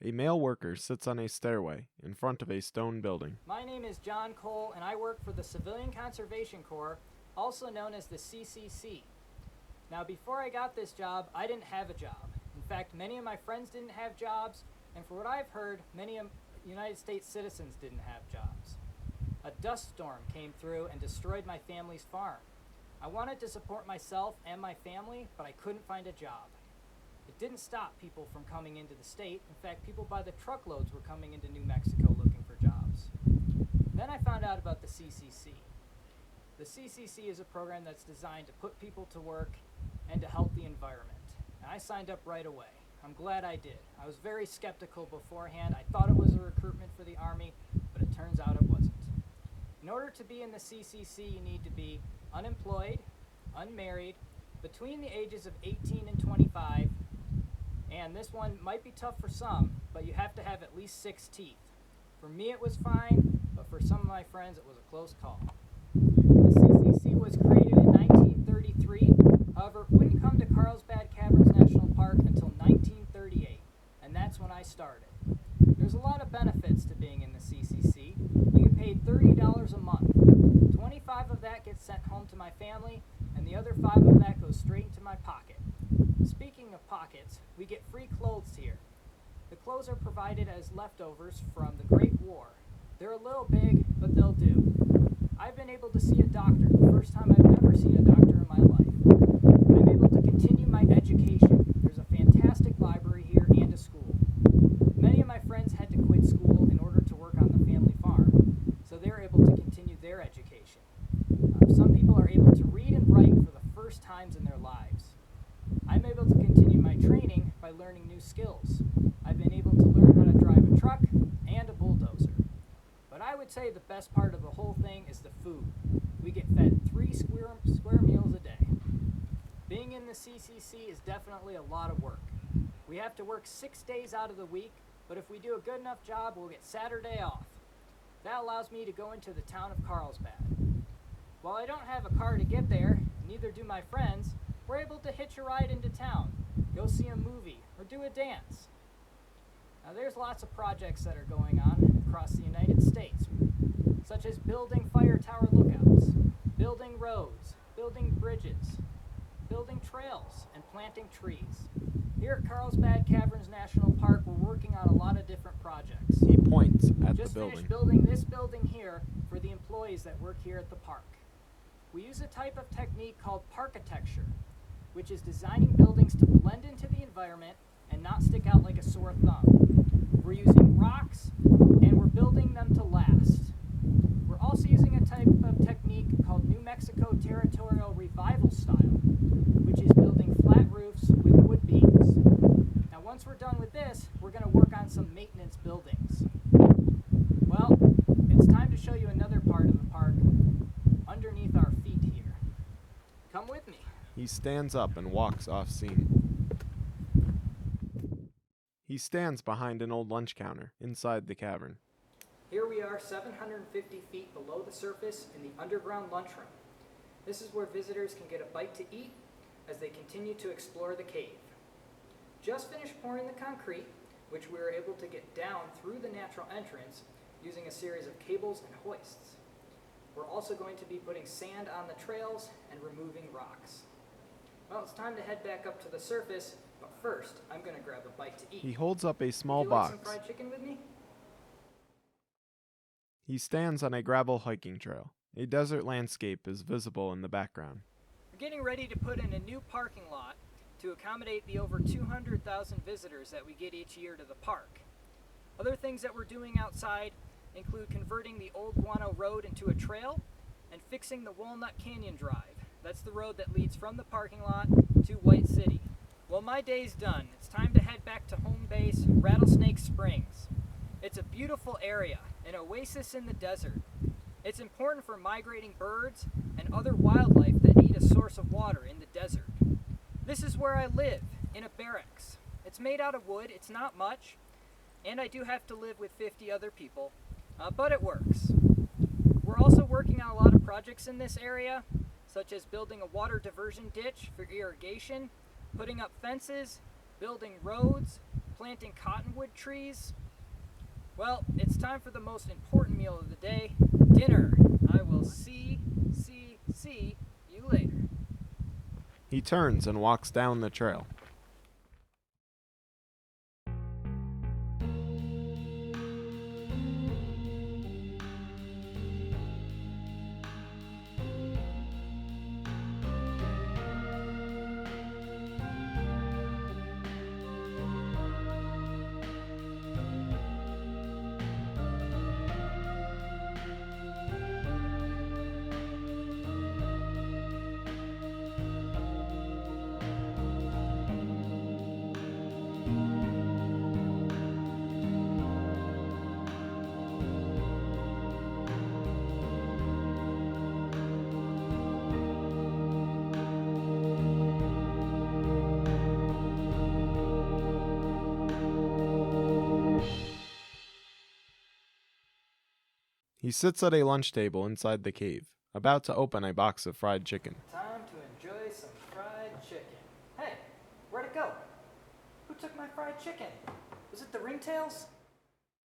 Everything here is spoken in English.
A male worker sits on a stairway in front of a stone building. My name is John Cole, and I work for the Civilian Conservation Corps, also known as the CCC. Now, before I got this job, I didn't have a job. In fact, many of my friends didn't have jobs, and for what I've heard, many United States citizens didn't have jobs. A dust storm came through and destroyed my family's farm. I wanted to support myself and my family, but I couldn't find a job. It didn't stop people from coming into the state. In fact, people by the truckloads were coming into New Mexico looking for jobs. Then I found out about the CCC. The CCC is a program that's designed to put people to work and to help the environment. And I signed up right away. I'm glad I did. I was very skeptical beforehand. I thought it was a recruitment for the Army, but it turns out it wasn't. In order to be in the CCC, you need to be unemployed, unmarried, between the ages of 18 and 25, and this one might be tough for some, but you have to have at least 6 teeth. For me it was fine, but for some of my friends it was a close call. The CCC was created in 1933, however it wouldn't come to Carlsbad Caverns National Park until 1938, and that's when I started. There's a lot of benefits to being in the CCC. You get paid $30 a month. 25 of that gets sent home to my family, and the other 5 of that goes straight into my pocket. Speaking of pockets, we get free clothes here. The clothes are provided as leftovers from the Great War. They're a little big, but they'll do. I've been able to see a doctor, the first time I've ever seen a doctor in my life. I'm able to continue my education. There's a fantastic library here and a school. Many of my friends had to quit school in order to work on the family farm, so they're able to continue their education. Some people are able to read and write for the first times in their lives. I'm able to continue my training by learning new skills. I've been able to learn how to drive a truck and a bulldozer. But I would say the best part of the whole thing is the food. We get fed 3 square meals a day. Being in the CCC is definitely a lot of work. We have to work 6 days out of the week, but if we do a good enough job, we'll get Saturday off. That allows me to go into the town of Carlsbad. While I don't have a car to get there, neither do my friends, we're able to hitch a ride into town, go see a movie, or do a dance. Now there's lots of projects that are going on across the United States, such as building fire tower lookouts, building roads, building bridges, building trails, and planting trees. Here at Carlsbad Caverns National Park, we're working on a lot of different projects. He points at Just the building. finished building this building here for the employees that work here at the park. We use a type of technique called parkitecture, which is designing buildings to blend into the environment and not stick out like a sore thumb. We're using rocks, and we're building them to last. We're also using a type of technique called New Mexico Territorial Revival Style, which is building flat roofs with wood beams. Now once we're done with this, we're going to work on some maintenance buildings. Well, it's time to show you another part of the park underneath our feet here. Come with me. He stands up and walks off scene. He stands behind an old lunch counter inside the cavern. Here we are 750 feet below the surface in the underground lunchroom. This is where visitors can get a bite to eat as they continue to explore the cave. Just finished pouring the concrete, which we were able to get down through the natural entrance using a series of cables and hoists. We're also going to be putting sand on the trails and removing rocks. Well, it's time to head back up to the surface, but first, I'm going to grab a bite to eat. He holds up a small Would you like box. some fried chicken with me? He stands on a gravel hiking trail. A desert landscape is visible in the background. We're getting ready to put in a new parking lot to accommodate the over 200,000 visitors that we get each year to the park. Other things that we're doing outside include converting the old Guano Road into a trail and fixing the Walnut Canyon Drive. That's the road that leads from the parking lot to White City. Well, my day's done. It's time to head back to home base, Rattlesnake Springs. It's a beautiful area, an oasis in the desert. It's important for migrating birds and other wildlife that need a source of water in the desert. This is where I live, in a barracks. It's made out of wood, it's not much, and I do have to live with 50 other people, but it works. We're also working on a lot of projects in this area, such as building a water diversion ditch for irrigation, putting up fences, building roads, planting cottonwood trees? Well, it's time for the most important meal of the day, dinner. I will see you later. He turns and walks down the trail. He sits at a lunch table inside the cave, about to open a box of fried chicken. Time to enjoy some fried chicken. Hey, where'd it go? Who took my fried chicken? Was it the ringtails?